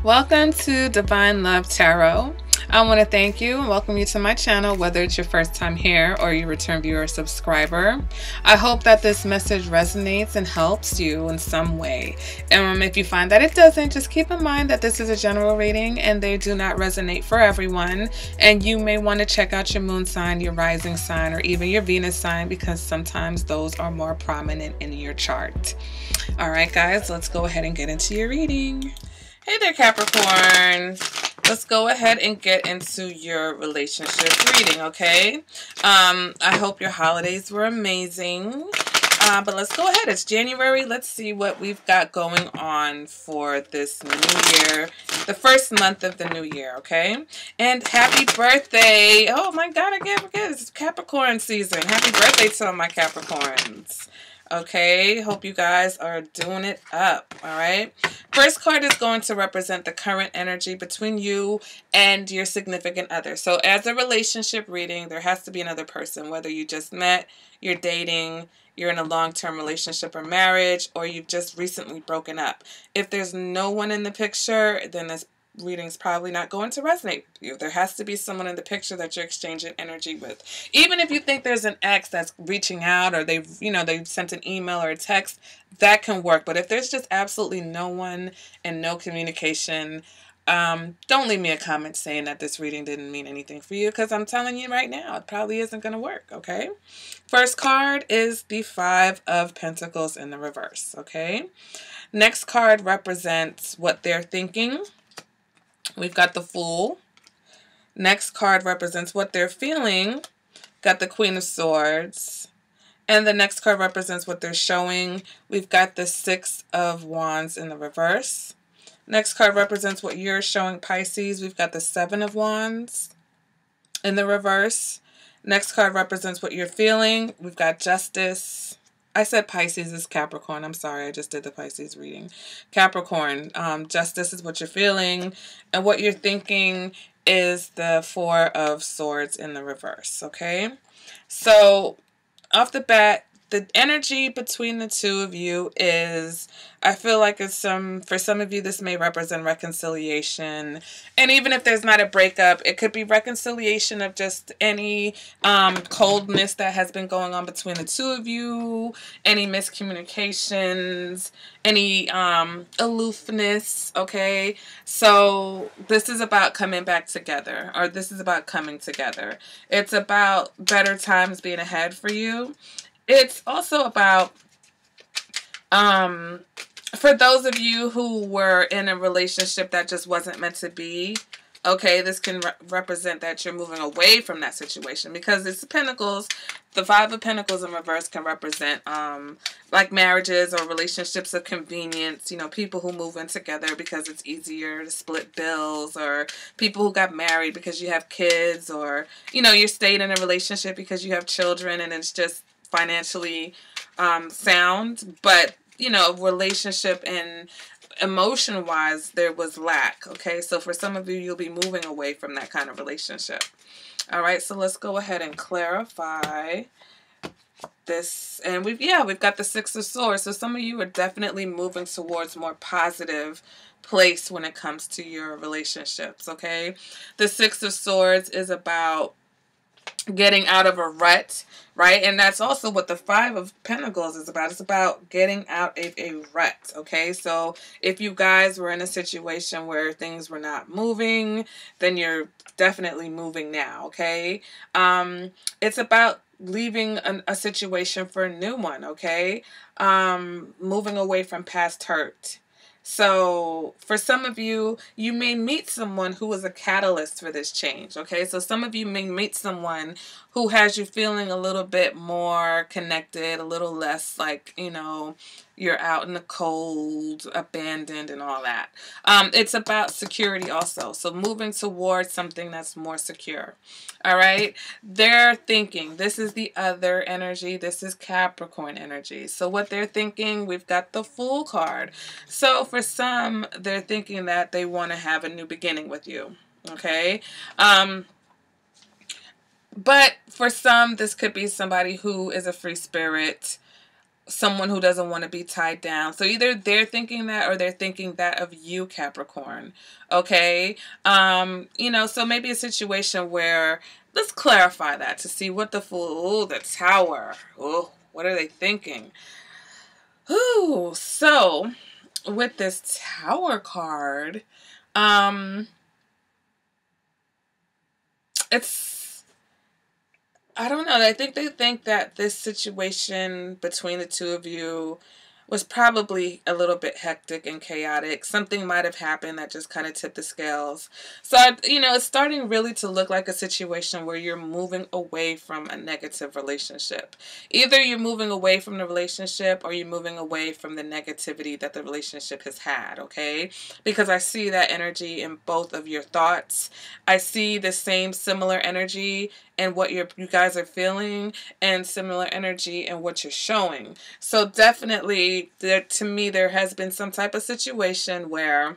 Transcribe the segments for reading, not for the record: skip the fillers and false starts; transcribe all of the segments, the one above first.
Welcome to Divine Love Tarot. I want to thank you and welcome you to my channel, whether it's your first time here or you return viewer or subscriber. I hope that this message resonates and helps you in some way. If you find that it doesn't, just keep in mind that this is a general reading and they do not resonate for everyone. And you may want to check out your moon sign, your rising sign, or even your Venus sign, because sometimes those are more prominent in your chart. All right, guys, let's go ahead and get into your reading. Hey there, Capricorn. Let's go ahead and get into your relationship reading, okay? I hope your holidays were amazing. But let's go ahead. It's January. Let's see what we've got going on for this new year, the first month of the new year, okay? And happy birthday. Oh, my God, I can't forget. It's Capricorn season. Happy birthday to all my Capricorns. Okay, hope you guys are doing it up, all right? First card is going to represent the current energy between you and your significant other. So as a relationship reading, there has to be another person, whether you just met, you're dating, you're in a long-term relationship or marriage, or you've just recently broken up. If there's no one in the picture, then this reading's probably not going to resonate with you. There has to be someone in the picture that you're exchanging energy with. Even if you think there's an ex that's reaching out, or they've sent an email or a text, that can work. But if there's just absolutely no one and no communication, don't leave me a comment saying that this reading didn't mean anything for you, because I'm telling you right now, it probably isn't going to work, okay? First card is the Five of Pentacles in the reverse, okay? Next card represents what they're thinking. We've got the Fool. Next card represents what they're feeling. Got the Queen of Swords. And the next card represents what they're showing. We've got the Six of Wands in the reverse. Next card represents what you're showing, Pisces. We've got the Seven of Wands in the reverse. Next card represents what you're feeling. We've got Justice. I said Pisces is Capricorn. I'm sorry, I just did the Pisces reading. Capricorn, Justice is what you're feeling. And what you're thinking is the Four of Swords in the reverse, okay? So, off the bat, the energy between the two of you is, I feel like it's for some of you, this may represent reconciliation. And even if there's not a breakup, it could be reconciliation of just any coldness that has been going on between the two of you, any miscommunications, any aloofness, okay? So this is about coming back together, or this is about coming together. It's about better times being ahead for you. It's also about, for those of you who were in a relationship that just wasn't meant to be, okay, this can represent that you're moving away from that situation, because it's Pentacles. The Five of Pentacles in reverse can represent like marriages or relationships of convenience, people who move in together because it's easier to split bills, or people who got married because you have kids, or, you're staying in a relationship because you have children and it's just financially sound, but relationship and emotion wise there was lack, okay? So for some of you, you'll be moving away from that kind of relationship. All right, so let's go ahead and clarify this. And we've got the Six of Swords. So some of you are definitely moving towards more positive place when it comes to your relationships, okay? The Six of Swords is about getting out of a rut, right? And that's also what the Five of Pentacles is about. It's about getting out of a rut, okay? So if you guys were in a situation where things were not moving, then you're definitely moving now, okay? It's about leaving a situation for a new one, okay? Moving away from past hurt. So for some of you, you may meet someone who is a catalyst for this change, okay? So some of you may meet someone who has you feeling a little bit more connected, a little less like, you're out in the cold, abandoned, and all that. It's about security also. So moving towards something that's more secure. All right. They're thinking. This is the other energy. This is Capricorn energy. So what they're thinking, we've got the Fool card. So for some, they're thinking that they want to have a new beginning with you. Okay. But for some, this could be somebody who is a free spirit, someone who doesn't want to be tied down. So either they're thinking that or they're thinking that of you, Capricorn. Okay. You know, so maybe a situation where, let's clarify that to see what the Fool, the Tower. Oh, what are they thinking? Ooh, so with this Tower card, it's, I don't know. I think they think that this situation between the two of you was probably a little bit hectic and chaotic. Something might have happened that just kind of tipped the scales. So, you know, it's starting really to look like a situation where you're moving away from a negative relationship. Either you're moving away from the relationship or you're moving away from the negativity that the relationship has had, okay? Because I see that energy in both of your thoughts. I see the same similar energy and what you guys are feeling, and similar energy and what you're showing. So definitely, to me, there has been some type of situation where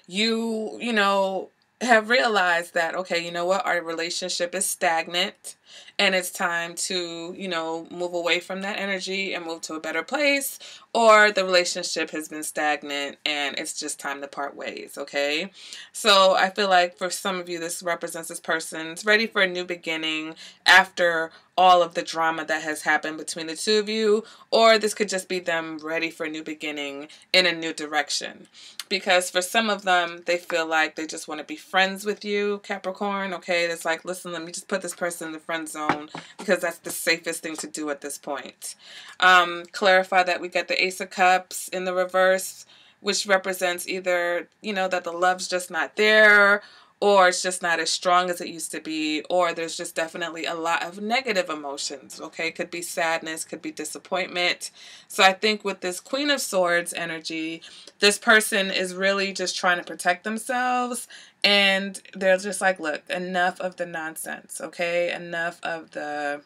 you know, have realized that, okay, you know what, our relationship is stagnant and it's time to, you know, move away from that energy and move to a better place, or the relationship has been stagnant and it's just time to part ways, okay? So I feel like for some of you, this represents this person's ready for a new beginning after all of the drama that has happened between the two of you, or this could just be them ready for a new beginning in a new direction. Because for some of them, they feel like they just want to be friends with you, Capricorn, okay? It's like, listen, let me just put this person in the friend zone because that's the safest thing to do at this point. Clarify that we get the Ace of Cups in the reverse, which represents either, you know, that the love's just not there, or it's just not as strong as it used to be, or there's just definitely a lot of negative emotions, okay? Could be sadness, could be disappointment. So I think with this Queen of Swords energy, this person is really just trying to protect themselves, and they're just like, look, enough of the nonsense, okay? Enough of the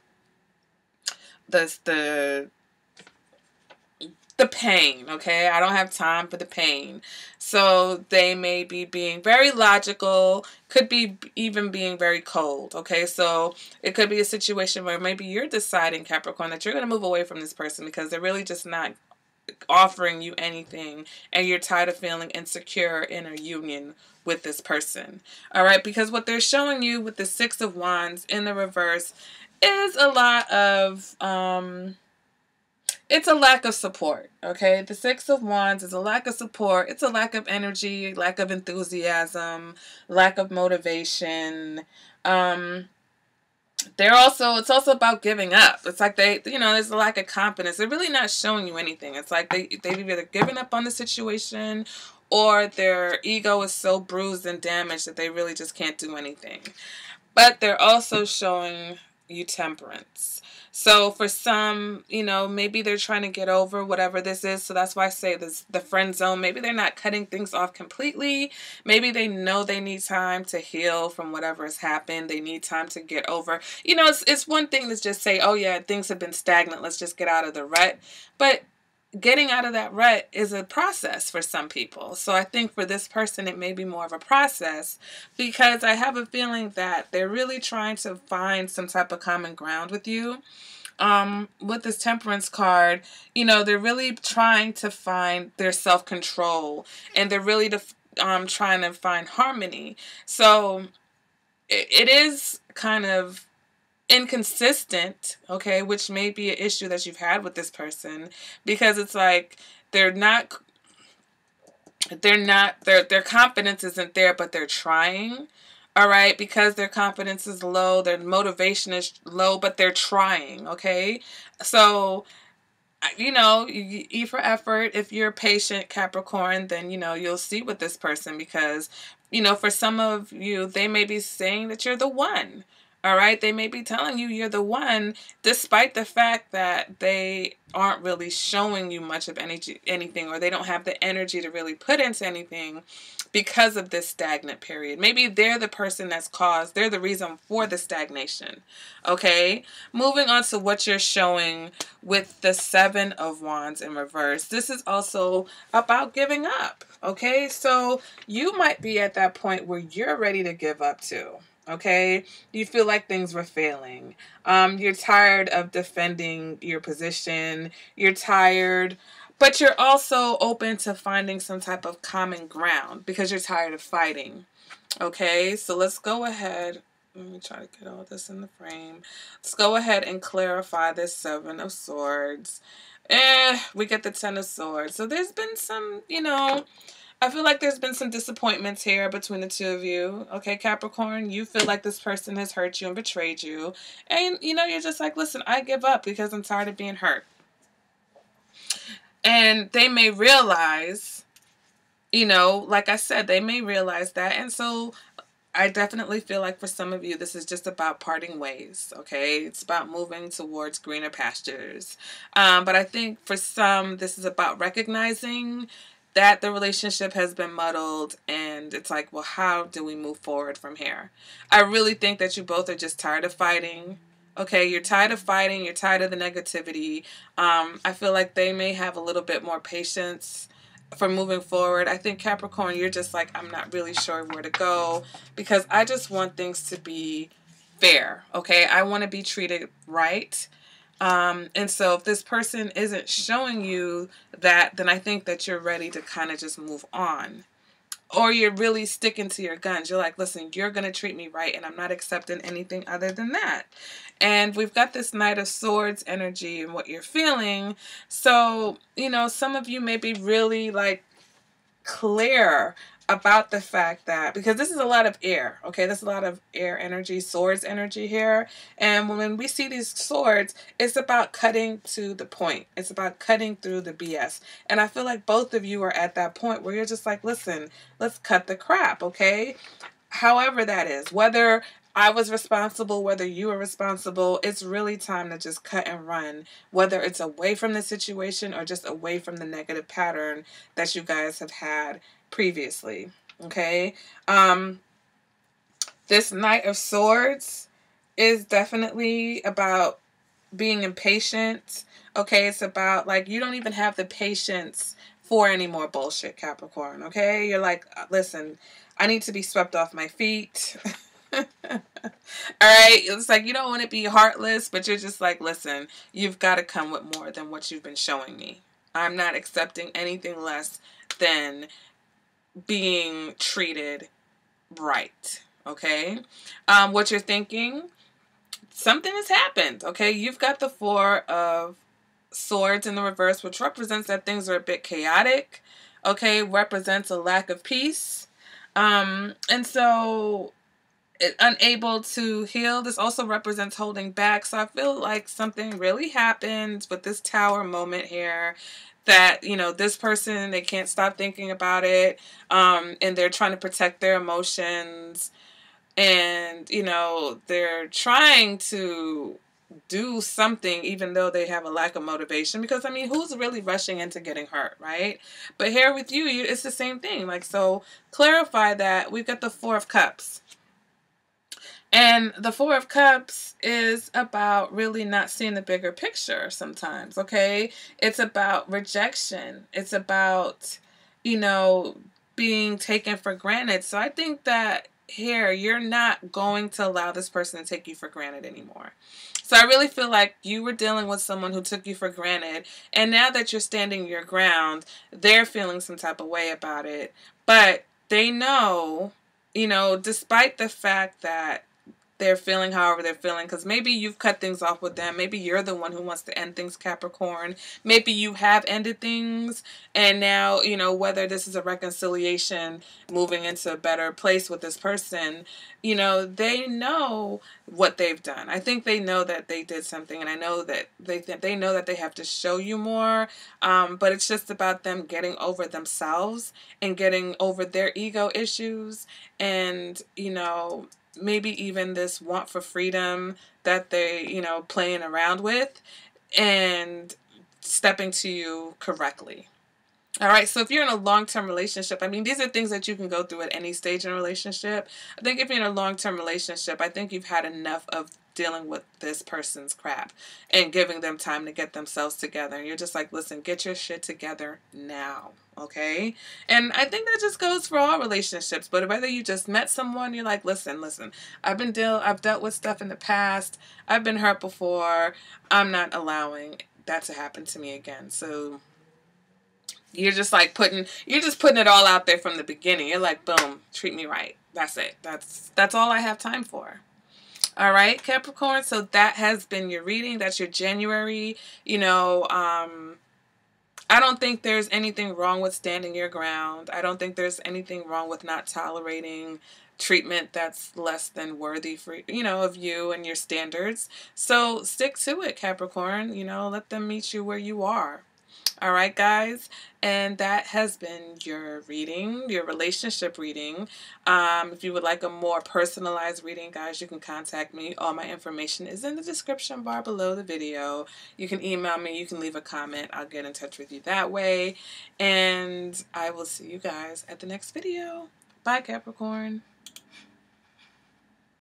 pain, okay? I don't have time for the pain. So they may be being very logical, could be even being very cold, okay? So it could be a situation where maybe you're deciding, Capricorn, that you're going to move away from this person because they're really just not offering you anything, and you're tired of feeling insecure in a union with this person, all right? Because what they're showing you with the Six of Wands in the reverse is a lot of, it's a lack of support, okay? The Six of Wands is a lack of support. It's a lack of energy, lack of enthusiasm, lack of motivation. It's also about giving up. It's like they, you know, there's a lack of confidence. They're really not showing you anything. It's like they've either given up on the situation, or their ego is so bruised and damaged that they really just can't do anything. But they're also showing you temperance. So for some, you know, maybe they're trying to get over whatever this is. So that's why I say this, the friend zone. Maybe they're not cutting things off completely. Maybe they know they need time to heal from whatever has happened. They need time to get over. You know, it's one thing to just say, oh yeah, things have been stagnant, let's just get out of the rut. But getting out of that rut is a process for some people. So I think for this person, it may be more of a process, because I have a feeling that they're really trying to find some type of common ground with you. With this Temperance card, you know, they're really trying to find their self-control, and they're really trying to find harmony. So it is kind of inconsistent, okay, which may be an issue that you've had with this person, because it's like their confidence isn't there, but they're trying. All right, because their confidence is low, their motivation is low, but they're trying, okay? So, you know, E for effort. If you're patient, Capricorn, then, you know, you'll see with this person, because, you know, for some of you, they may be saying that you're the one. All right, they may be telling you you're the one, despite the fact that they aren't really showing you much of anything, or they don't have the energy to really put into anything because of this stagnant period. Maybe they're the person they're the reason for the stagnation. Okay, moving on to what you're showing with the Seven of Wands in reverse. This is also about giving up. Okay, so you might be at that point where you're ready to give up too. Okay, you feel like things were failing. You're tired of defending your position. You're tired, but you're also open to finding some type of common ground because you're tired of fighting. Okay, so let's go ahead. Let me try to get all this in the frame. Let's go ahead and clarify this Seven of Swords. We get the Ten of Swords. So there's been some, I feel like there's been some disappointments here between the two of you. Okay, Capricorn, you feel like this person has hurt you and betrayed you. And, you're just like, listen, I give up because I'm tired of being hurt. And they may realize, like I said, they may realize that. And so I definitely feel like for some of you, this is just about parting ways, okay? It's about moving towards greener pastures. But I think for some, this is about recognizing that the relationship has been muddled, and it's like, well, how do we move forward from here? I really think that you both are just tired of fighting. Okay, you're tired of fighting. You're tired of the negativity. I feel like they may have a little bit more patience for moving forward. I think Capricorn, you're just like, I'm not really sure where to go because I just want things to be fair. Okay, I want to be treated right. And so if this person isn't showing you that, then I think that you're ready to kind of just move on. Or you're really sticking to your guns. You're like, listen, you're going to treat me right, and I'm not accepting anything other than that. And we've got this Knight of Swords energy and what you're feeling. So, some of you may be really like clear about the fact that, because this is a lot of air, okay? There's a lot of air energy, swords energy here. And when we see these swords, it's about cutting to the point. It's about cutting through the BS. And I feel like both of you are at that point where you're just like, listen, let's cut the crap, okay? However that is, whether I was responsible, whether you were responsible, it's really time to just cut and run, whether it's away from the situation or just away from the negative pattern that you guys have had previously, okay? This Knight of Swords is definitely about being impatient, okay? It's about, like, you don't even have the patience for any more bullshit, Capricorn, okay? You're like, listen, I need to be swept off my feet. Alright, it's like you don't want to be heartless, but you're just like, listen, you've got to come with more than what you've been showing me. I'm not accepting anything less than being treated right, okay? What you're thinking, something has happened, okay? You've got the Four of Swords in the reverse, which represents that things are a bit chaotic, okay? Represents a lack of peace. And so unable to heal. This also represents holding back. So I feel like something really happened with this Tower moment here that, this person, they can't stop thinking about it. And they're trying to protect their emotions. And, they're trying to do something even though they have a lack of motivation, because who's really rushing into getting hurt, right? But here with you, it's the same thing. Like, so clarify that. We've got the Four of Cups. And the Four of Cups is about really not seeing the bigger picture sometimes, okay? It's about rejection. It's about, being taken for granted. So I think that here, you're not going to allow this person to take you for granted anymore. So I really feel like you were dealing with someone who took you for granted. And now that you're standing your ground, they're feeling some type of way about it. But they know, despite the fact that they're feeling however they're feeling, because maybe you've cut things off with them. Maybe you're the one who wants to end things, Capricorn. Maybe you have ended things, and now, whether this is a reconciliation, moving into a better place with this person, they know what they've done. I think they know that they did something, and I know that they know that they have to show you more, but it's just about them getting over themselves and getting over their ego issues, and, maybe even this want for freedom that they, playing around with, and stepping to you correctly. All right, so if you're in a long-term relationship, I mean, these are things that you can go through at any stage in a relationship. I think if you're in a long-term relationship, I think you've had enough of dealing with this person's crap and giving them time to get themselves together. And you're just like, listen, get your shit together now, okay? And I think that just goes for all relationships. But whether you just met someone, you're like, listen, I've dealt with stuff in the past. I've been hurt before. I'm not allowing that to happen to me again. So you're just putting it all out there from the beginning. You're like, boom, treat me right. That's it. That's all I have time for. All right, Capricorn. So that has been your reading. That's your January. I don't think there's anything wrong with standing your ground. I don't think there's anything wrong with not tolerating treatment that's less than worthy for of you and your standards. So stick to it, Capricorn. Let them meet you where you are. All right, guys, and that has been your reading, your relationship reading. If you would like a more personalized reading, guys, you can contact me. All my information is in the description bar below the video. You can email me. You can leave a comment. I'll get in touch with you that way. And I will see you guys at the next video. Bye, Capricorn.